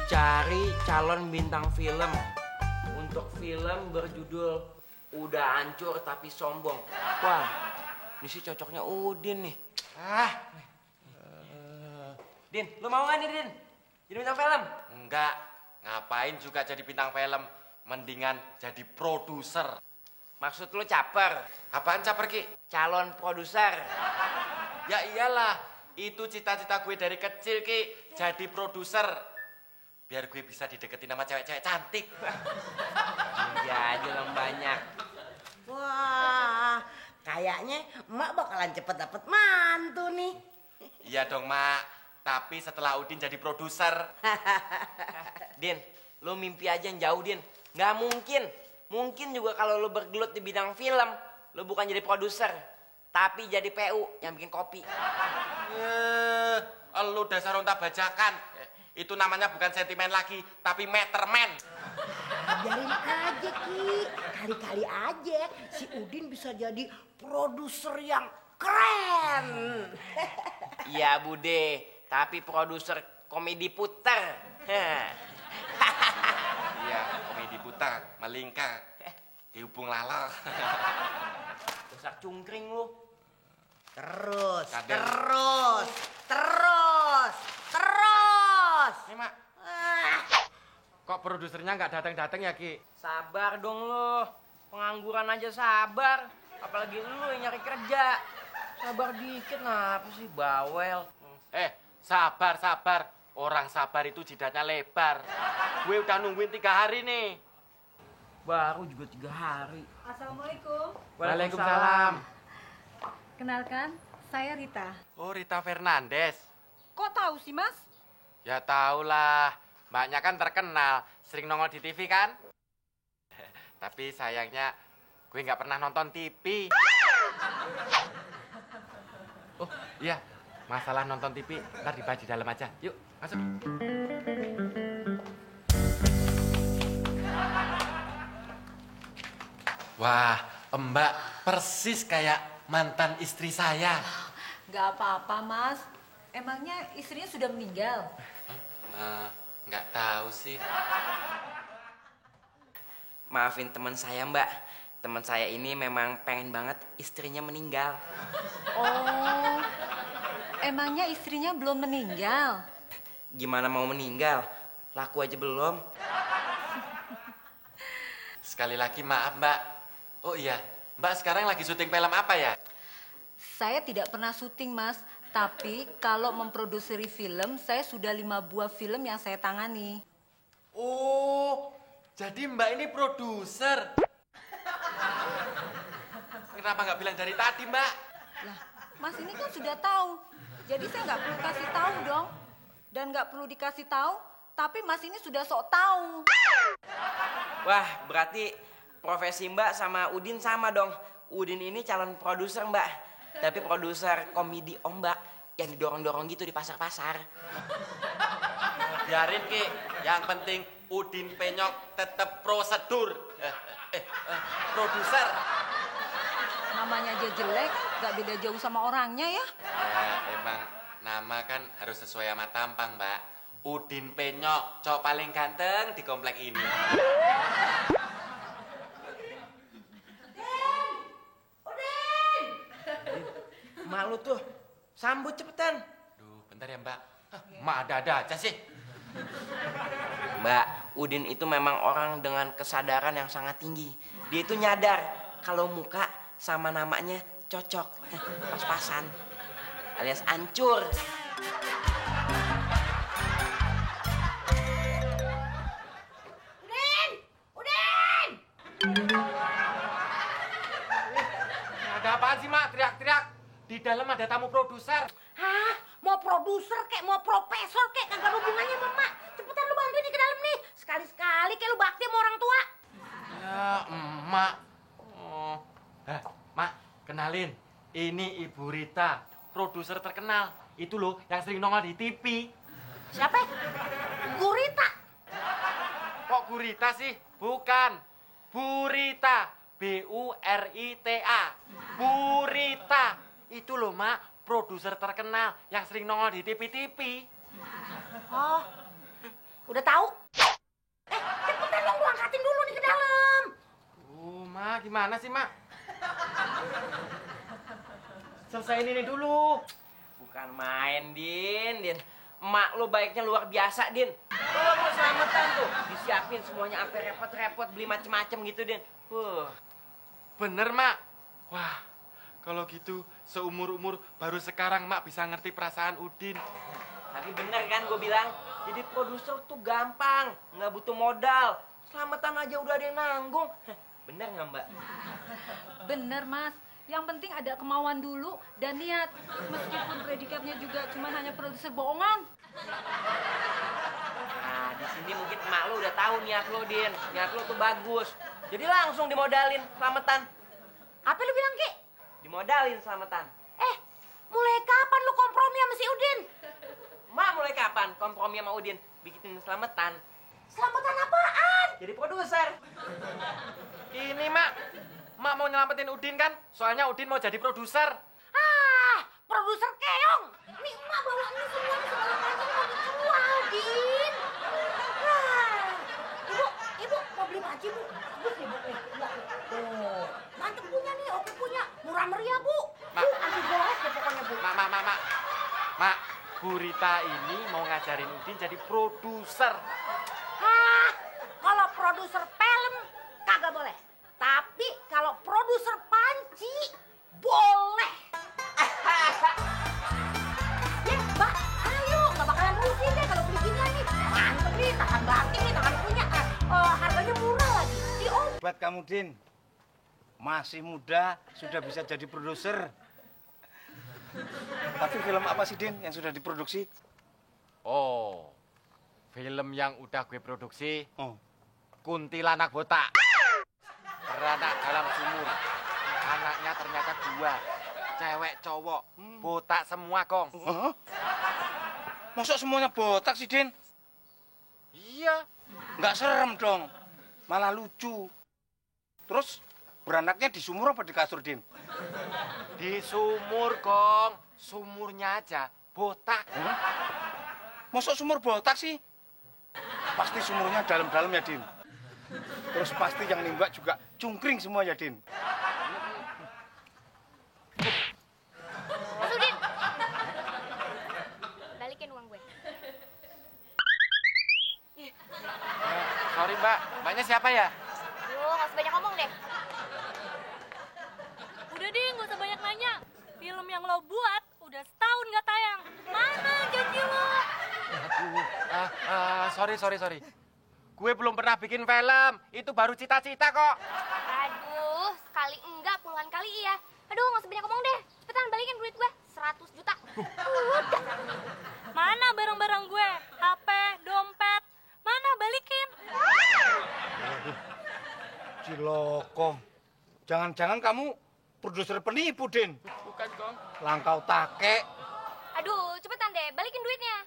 Cari calon bintang film untuk film berjudul Udah Hancur Tapi Sombong. Wah, ini sih cocoknya Udin nih. Din, lu mau gak nih, Din? Jadi bintang film? Enggak, ngapain juga jadi bintang film? Mendingan jadi produser. Maksud lu caper? Apaan caper, Ki? Calon produser. Ya iyalah, itu cita-cita gue dari kecil, Ki. Jadi produser. Biar gue bisa dideketin sama cewek-cewek cantik. Iya aja yang banyak. Wah, kayaknya emak bakalan cepet dapet mantu nih. Iya dong, Mak. Tapi setelah Udin jadi produser. Din, lu mimpi aja yang jauh, Din. Nggak mungkin. Mungkin juga kalau lu bergelut di bidang film, lu bukan jadi produser, tapi jadi PU yang bikin kopi. Lu dasar onta bajakan. Itu namanya bukan sentimen lagi, tapi meterman. Biarin aja, Ki. Kali-kali aja si Udin bisa jadi produser yang keren. Iya, Bude. Tapi produser komedi puter. Iya, komedi putar, melingkar, dihubung lala. Besar cungkring lu. Terus, Kadang. terus. Nih, Mak. Kok produsernya nggak datang-datang ya, Ki? Sabar dong lu. Pengangguran aja sabar. Apalagi lu yang nyari kerja. Sabar dikit, ngapa sih bawel? Sabar. Orang sabar itu jidatnya lebar. Gue udah nungguin 3 hari nih. Baru juga 3 hari. Assalamualaikum. Waalaikumsalam. Kenalkan, saya Rita. Oh, Rita Fernandes. Kok tahu sih, Mas? Ya tau lah. Mbaknya kan terkenal. Sering nongol di TV kan? Tapi sayangnya gue nggak pernah nonton TV. Oh, iya. Masalah nonton TV, ntar dibahas di dalam aja. Yuk, masuk. Wah, Mbak persis kayak mantan istri saya. Gak apa-apa, Mas. Emangnya istrinya sudah meninggal? Nggak tahu sih. Maafin teman saya, Mbak. Teman saya ini memang pengen banget istrinya meninggal. Oh, emangnya istrinya belum meninggal? Gimana mau meninggal? Laku aja belum. Sekali lagi maaf, Mbak. Oh iya, Mbak sekarang lagi syuting film apa ya? Saya tidak pernah syuting, Mas. Tapi kalau memproduksi film, saya sudah 5 buah film yang saya tangani. Oh, jadi Mbak ini produser. Kenapa nggak bilang dari tadi, Mbak? Lah, Mas ini kan sudah tahu. Jadi saya nggak perlu kasih tahu dong. Dan nggak perlu dikasih tahu, tapi Mas ini sudah sok tahu. Wah, berarti profesi Mbak sama Udin sama dong. Udin ini calon produser, Mbak. Tapi produser komedi ombak yang didorong-dorong gitu di pasar-pasar. Biarin, Ki. Yang penting Udin Penyok tetap prosedur. Produser. Namanya aja jelek, nggak beda jauh sama orangnya ya. Ya, emang nama kan harus sesuai sama tampang, Mbak. Udin Penyok, cowok paling ganteng di komplek ini. Malu tuh. Sambut cepetan. Duh, bentar ya, Mbak. Mak ada-ada aja sih. Mbak, Udin itu memang orang dengan kesadaran yang sangat tinggi. Dia itu nyadar kalau muka sama namanya cocok. Pas-pasan. Alias hancur. Udin! Ada apaan sih, Mak? Teriak-teriak. Di dalam ada tamu produser. Hah? Mau produser kek, mau profesor kek, kagak ada hubungannya sama emak. Cepetan lu bantuin nih ke dalam nih. Sekali-sekali kayak lu bakti sama orang tua. Ya, Mak. Oh. Mak, kenalin. Ini Ibu Rita, produser terkenal. Itu loh yang sering nongol di TV. Siapa? Gurita. Kok Gurita sih? Bukan. Burita. Burita. Burita. Itu loh, Mak, produser terkenal yang sering nongol di TV-TV. Oh, Udah tahu? Cepetan dong, lu angkatin dulu nih ke dalam. Ma, gimana sih, Ma? Selesaiin ini dulu. Bukan main, Din. Emak lu baiknya luar biasa, Din. Kalau mau selamatan tuh, disiapin semuanya sampai repot-repot beli macem-macem gitu, Din. Bener, Mak. Wah, kalau gitu seumur-umur baru sekarang Mak bisa ngerti perasaan Udin. Tapi bener kan gue bilang, jadi produser tuh gampang, nggak butuh modal. Selamatan aja udah ada yang nanggung. Bener nggak, Mbak? Bener, Mas. Yang penting ada kemauan dulu dan niat. Meskipun predikatnya juga cuma hanya produser bohongan. Nah, di sini mungkin emak lu udah tahu niat lo, Din. Niat lo tuh bagus. Jadi langsung dimodalin selamatan. Apa lu bilang, Ki? Dimodalin selamatan. Mulai kapan lu kompromi sama si Udin? Mak mulai kapan kompromi sama Udin? Bikin selamatan. Selamatan apaan? Jadi produser. Ini, Mak. Mak mau nyelamatin Udin kan? Soalnya Udin mau jadi produser. Produser keong. Nih emak bawa ini semua segala macam mau dijual, Din. Ibu mau beli panci, Bu? Bagus nih, Bu. Enggak, tuh. Mantep punya nih, oke punya. Murah meriah, Bu. Mak. Anti goles deh pokoknya, Bu. Mak, Bu Rita ini mau ngajarin Udin jadi produser. Kalau produser film kagak boleh. Tapi kalau produser panci boleh. Ya, Mbak, ayo, nggak bakalan rugi deh kalau beli ginian nih. Mantep nih, tahan banting nih, tahan punya. Harganya murah lagi. Buat kamu, Din. Masih muda, sudah bisa jadi produser. Tapi film apa sih, Din, yang sudah diproduksi? Oh, film yang udah gue produksi, Oh, Kuntilanak Botak. Beranak dalam sumur. Anaknya ternyata 2. Cewek, cowok. Botak semua, Kong. Hah? Masa semuanya botak sih, Din? Iya. Nggak serem dong, malah lucu. Terus beranaknya di sumur apa di kasur, Din? Di sumur, Kong. Sumurnya aja botak. Masa sumur botak sih? Pasti sumurnya dalam-dalam ya, Din. Terus pasti yang nimbak juga cungkring semua ya, Din. Mas Udin, balikin uang gue. Sorry, Mbak. Mbaknya siapa ya? Duh, gak usah banyak ngomong deh. Udah deh, nggak usah banyak nanya. Film yang lo buat udah setahun nggak tayang. Mana janji lo? Aduh, sorry. Gue belum pernah bikin film. Itu baru cita-cita kok. Aduh, sekali enggak, puluhan kali iya. Aduh, gak usah banyak ngomong deh. Cepetan balikin duit gue, 100 juta. Udah. Mana barang-barang gue? HP, dompet. Mana balikin? Ciloko. Jangan-jangan kamu produser penipu, Din. Bukan, Kong. Langkau take. Aduh, cepetan deh, balikin duitnya.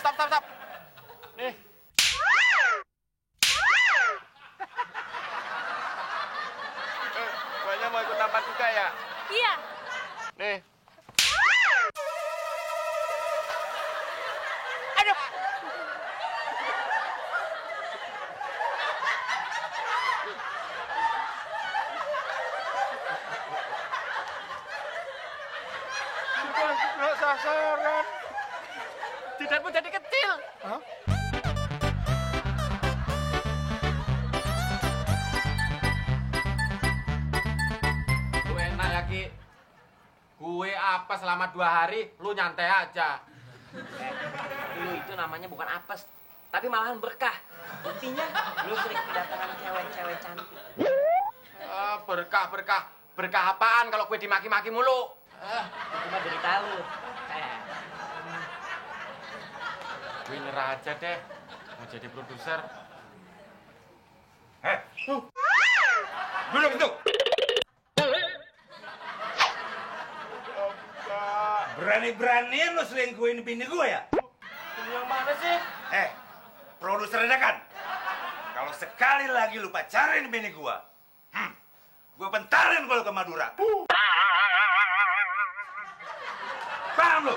Stop. Nih. Banyak mau ikut tampar juga ya? Iya. Nih. Nggak sasaran. Jidatmu jadi kecil. Hah? Lu enak ya, Ki. Gue apa selama 2 hari, lu nyantai aja. Lu itu namanya bukan apes, tapi malahan berkah. Buktinya, lu sering kedatangan cewek-cewek cantik. Berkah. Berkah apaan kalau gue dimaki-maki mulu? Itu mah derita lu. Gue nyerah aja deh. Mau jadi produser. Duduk itu. Berani-berani lu selingkuhin bini gue ya? Ini yang mana sih? Produsernya kan? Kalau sekali lagi lu pacarin bini gue, gue bentarin kalau ke Madura. Paham lu?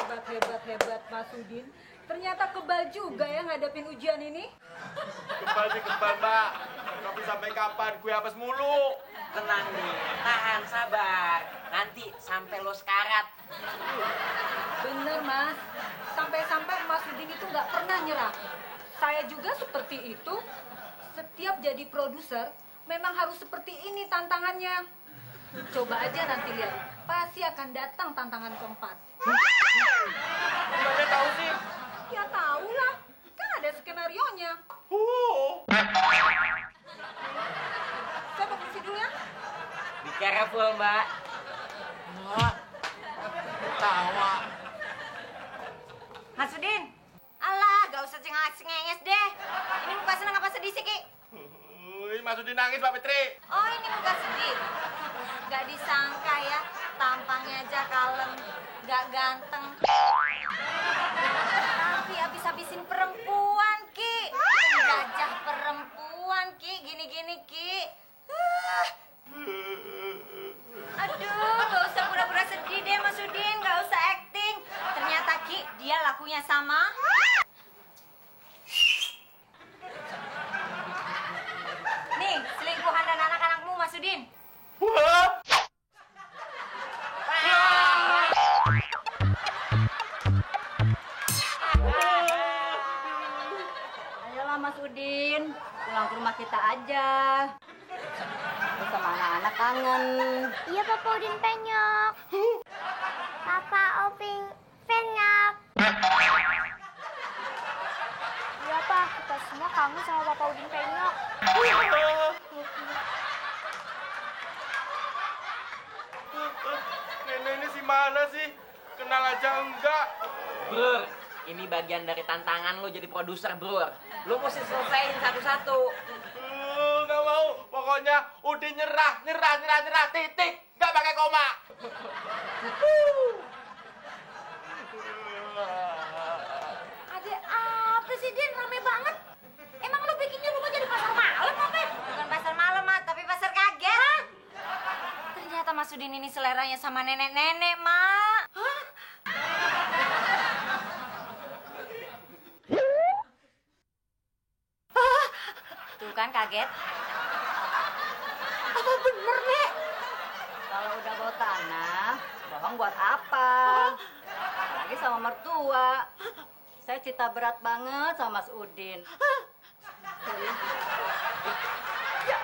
Hebat Mas Udin. Ternyata kebal juga ya ngadepin ujian ini. Kebal sih kebal, Mbak. Tapi sampai kapan gue apes mulu? Tenang nih, tahan, sabar. Nanti sampai lo sekarat. Bener Mas, sampai-sampai Mas Udin itu nggak pernah nyerah. Saya juga seperti itu. Setiap jadi produser, memang harus seperti ini tantangannya. Coba aja nanti lihat, pasti akan datang tantangan keempat. Gimana tahu sih? Ya tahu lah, kan ada skenario-nya. Saya permisi dulu ya. Be careful, Mbak. Wah, tawa. Mas Udin, alah gak usah cengenges deh. Ini muka seneng apa sedih sih, Ki? Mas Udin nangis, Mbak Fitri. Oh, ini muka sedih. Gak disangka ya, tampangnya aja kalem, gak ganteng. Tapi habis-habisin perempuan, Ki. Penjajah perempuan, Ki. Gini-gini, Ki. Aduh, gak usah pura-pura sedih deh, Mas Udin. Gak usah acting. Ternyata, Ki, dia lakunya sama. Nih, selingkuhan dan anak-anakmu, Mas Udin. Ayolah Mas Udin, pulang ke rumah kita aja. Sama anak-anak kangen. Iya Papa Udin penyok. Papa Oping penyok. Iya Pak, kita semua kangen sama Papa Udin penyok. Nenek ini si mana sih? Kenal aja enggak? Bro, ini bagian dari tantangan lo jadi produser, bro. Lo mesti selesaiin satu-satu. Nggak mau. Pokoknya Udin nyerah, titik. Nggak pakai koma. Ada apa sih, Din? Rame banget. Emang lu bikinnya rumah jadi pasar malam apa? Bukan pasar malam, Mak, tapi pasar kaget. Ternyata Mas Udin ini seleranya sama nenek-nenek, Mak. Tuh kan kaget. Apa bener, Nek? Kalau udah bawa tanah, bohong buat apa? Apalagi sama mertua. Saya cinta berat banget sama Mas Udin. Ya